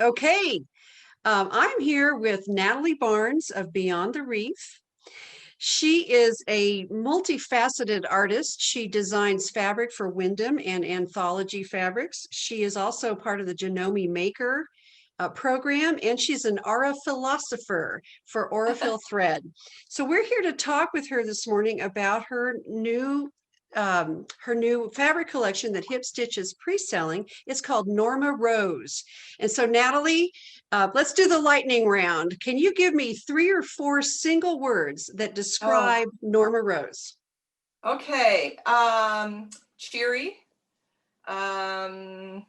Okay, I'm here with Natalie Barnes of Beyond the Reef. She is a multifaceted artist. She designs fabric for Wyndham and anthology fabrics. She is also part of the Janome Maker program, and she's an aura philosopher for Aurifil Thread. So we're here to talk with her this morning about her new fabric collection that Hip Stitch is pre-selling. It's called Norma Rose. And so Natalie, let's do the lightning round. Can you give me 3 or 4 single words that Oh, describe Norma Rose? okay. Cheery, um,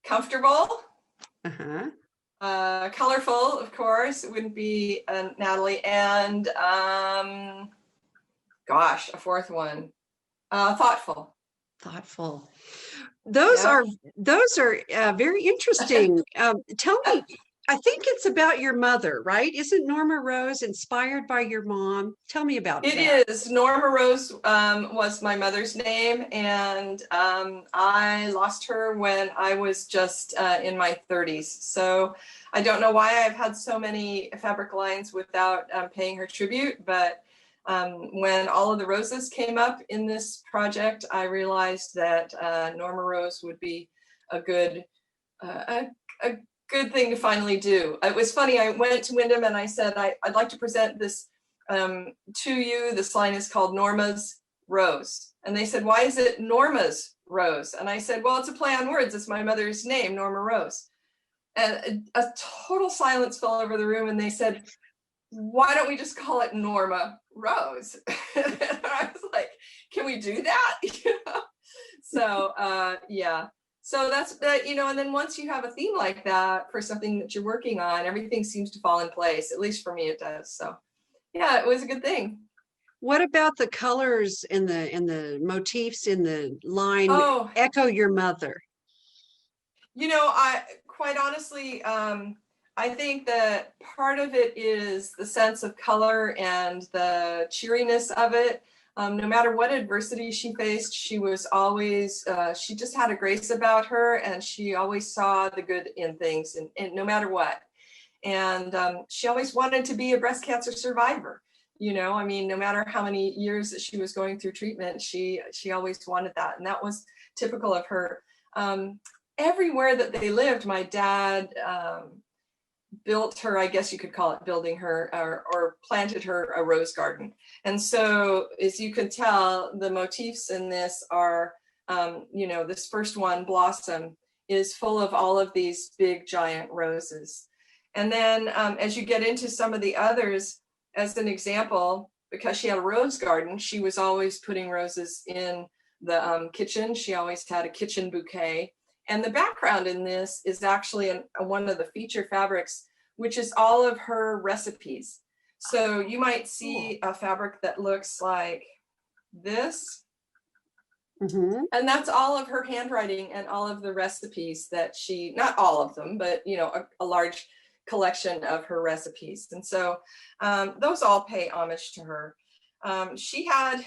comfortable, Uh-huh. colorful, of course. It wouldn't be Natalie. And gosh, a fourth one. Thoughtful. Thoughtful. Those Yeah. are those are very interesting. Tell me, I think it's about your mother, right? Isn't Norma Rose inspired by your mom? Tell me about It that. is. Norma Rose was my mother's name, and I lost her when I was just in my 30s. So I don't know why I've had so many fabric lines without paying her tribute, but when all of the roses came up in this project, I realized that Norma Rose would be a good a good thing to finally do. It was funny. I went to Wyndham and I said I'd like to present this to you. This line is called Norma's Rose. And they said, why is it Norma's Rose? And I said, well, it's a play on words. It's my mother's name, Norma Rose. And a total silence fell over the room. And they said, why don't we just call it Norma Rose? And I was like, can we do that? So, yeah. So that's that, and then once you have a theme like that for something that you're working on, everything seems to fall in place. At least for me, it does. So yeah, it was a good thing. What about the colors and the motifs in the line Oh, echo your mother? I quite honestly, I think that part of it is the sense of color and the cheeriness of it. No matter what adversity she faced, she was always, she just had a grace about her, and she always saw the good in things, and no matter what. And she always wanted to be a breast cancer survivor. I mean, no matter how many years that she was going through treatment, she always wanted that, and that was typical of her. Everywhere that they lived, my dad built her, I guess you could call it building her, or planted her a rose garden. And so, as you can tell, the motifs in this are, this first one, Blossom, is full of all of these big giant roses. And then as you get into some of the others, as an example, because she had a rose garden, she was always putting roses in the kitchen. She always had a kitchen bouquet. And the background in this is actually one of the feature fabrics, which is all of her recipes. So you might see a fabric that looks like this. Mm-hmm. And that's all of her handwriting and all of the recipes that she, not all of them, but, a large collection of her recipes. And so those all pay homage to her. She had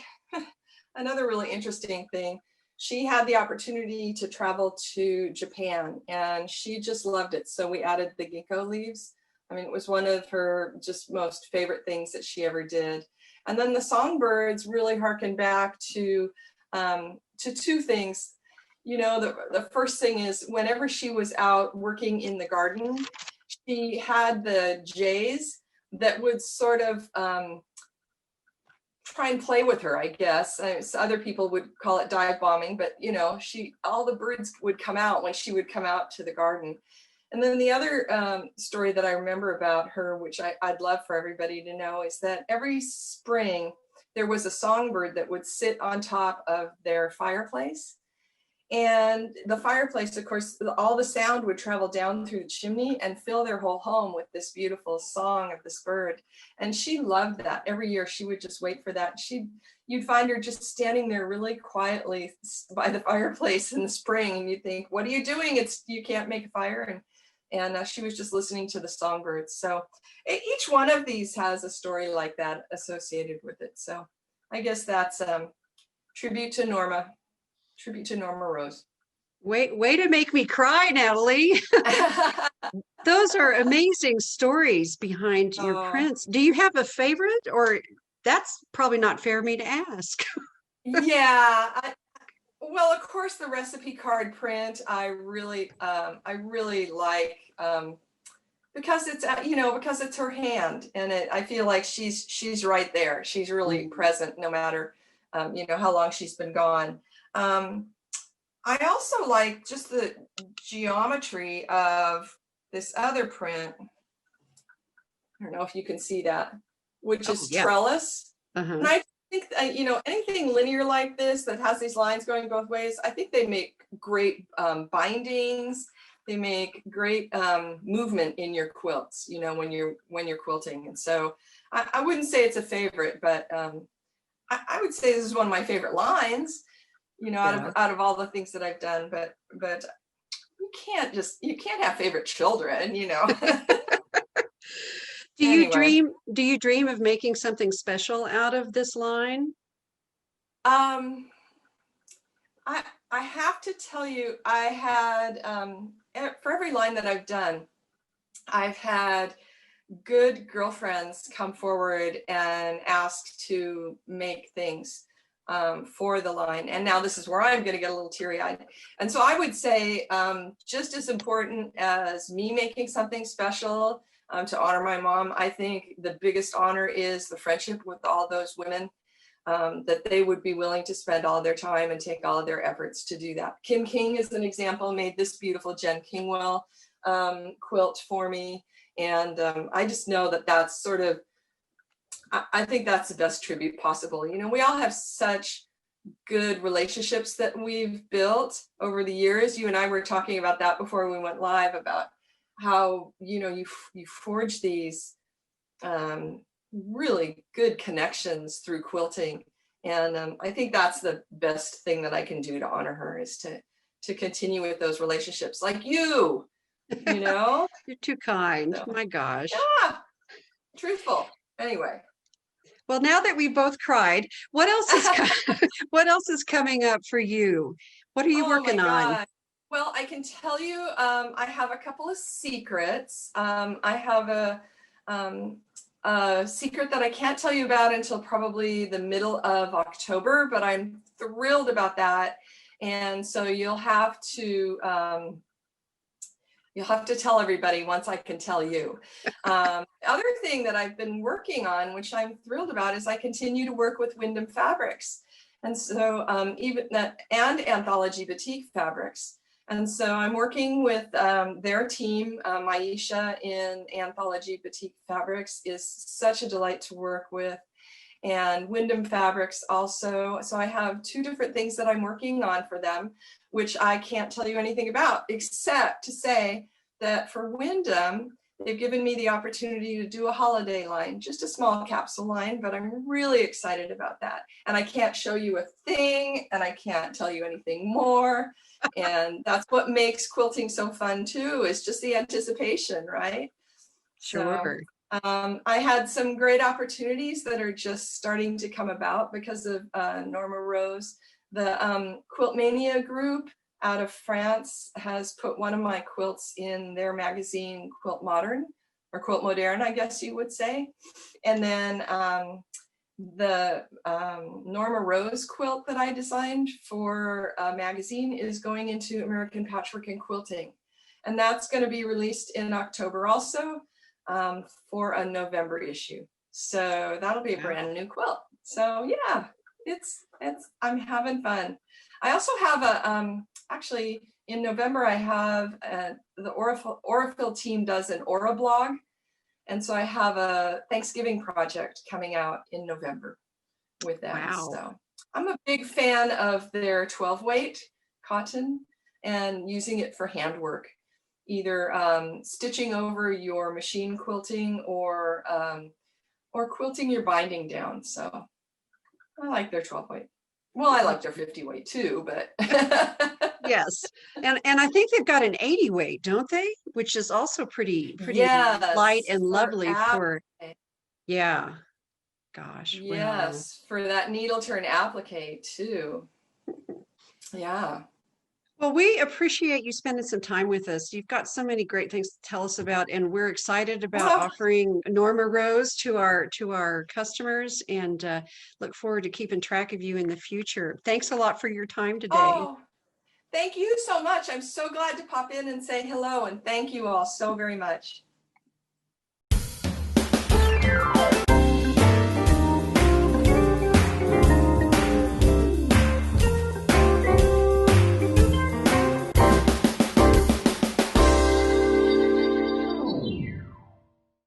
another really interesting thing. She had the opportunity to travel to Japan, and she just loved it. So we added the ginkgo leaves. I mean, it was one of her just most favorite things that she ever did. And then the songbirds really harken back to two things. The first thing is whenever she was out working in the garden, she had the jays that would sort of try and play with her, I guess. Other people would call it dive bombing, but all the birds would come out when she would come out to the garden. And then the other story that I remember about her, which I'd love for everybody to know, is that every spring there was a songbird that would sit on top of their fireplace. And the fireplace, of course, all the sound would travel down through the chimney and fill their whole home with this beautiful song of this bird. And she loved that. Every year she would just wait for that. You'd find her just standing there really quietly by the fireplace in the spring, and you'd think, what are you doing? You can't make a fire. And she was just listening to the songbirds. So each one of these has a story like that associated with it. So I guess that's tribute to Norma Rose. Way to make me cry, Natalie. Those are amazing stories behind your Oh, prints. Do you have a favorite, or that's probably not fair of me to ask? yeah. Well, of course, the recipe card print I really like, because it's because it's her hand, and I feel like she's right there. She's really Mm. present, no matter how long she's been gone. Um, I also like just the geometry of this other print. I don't know if you can see that, which Oh, is yeah. trellis. Uh-huh. And I think anything linear like this that has these lines going both ways, I think they make great bindings. They make great movement in your quilts, when you're quilting. And so I wouldn't say it's a favorite, but I would say this is one of my favorite lines, out Yeah. of all the things that I've done. But you can't have favorite children. Anyway. Do you dream of making something special out of this line? Um, I I have to tell you, I had for every line that I've done, I've had good girlfriends come forward and ask to make things for the line. And now this is where I'm going to get a little teary-eyed. And so I would say, just as important as me making something special to honor my mom, I think the biggest honor is the friendship with all those women, that they would be willing to spend all their time and take all of their efforts to do that. Kim King is an example, made this beautiful Jen Kingwell quilt for me. And I just know that that's sort of, I think that's the best tribute possible. We all have such good relationships that we've built over the years. You and I were talking about that before we went live, about how, you forge these really good connections through quilting. And I think that's the best thing that I can do to honor her, is to continue with those relationships, like you know. You're too kind. So My gosh. yeah, truthful. Anyway. Well, now that we both cried, what else is what else is coming up for you? What are you Oh my working on? God. Well, I can tell you, I have a couple of secrets. I have a secret that I can't tell you about until probably the middle of October, but I'm thrilled about that. And so you'll have to tell everybody once I can tell you. Other thing that I've been working on, which I'm thrilled about, is I continue to work with Wyndham Fabrics. And so even that, and Anthology Boutique Fabrics. And so I'm working with their team. Maisha in Anthology Boutique Fabrics is such a delight to work with. And Wyndham Fabrics also. So I have two different things that I'm working on for them, which I can't tell you anything about, except to say that for Wyndham, they've given me the opportunity to do a holiday line, just a small capsule line, but I'm really excited about that. And I can't show you a thing, and I can't tell you anything more. And that's what makes quilting so fun too, is just the anticipation, right? So Sure. I had some great opportunities that are just starting to come about because of Norma Rose. The Quilt Mania group out of France has put one of my quilts in their magazine, Quilt Modern, or Quilt Moderne, I guess you would say. And then the Norma Rose quilt that I designed for a magazine is going into American Patchwork and Quilting. And that's going to be released in October also, for a November issue. So that'll be a Wow. brand new quilt. So yeah, it's I'm having fun. I also have actually in November I have the Aurifil team does an Aura blog, and so I have a Thanksgiving project coming out in November with them. Wow. So I'm a big fan of their 12 weight cotton and using it for handwork, either stitching over your machine quilting or quilting your binding down. So I like their 12 weight. Well, I like their 50 weight too, but Yes. And I think they've got an 80 weight, don't they? Which is also pretty light yes, and for lovely for, applique. yeah. Gosh. Wow. Yes, for that needle turn applique too. Yeah. Well, we appreciate you spending some time with us. You've got so many great things to tell us about, and we're excited about offering Norma Rose to our customers, and look forward to keeping track of you in the future. Thanks a lot for your time today. Oh, thank you so much. I'm so glad to pop in and say hello, and thank you all so very much.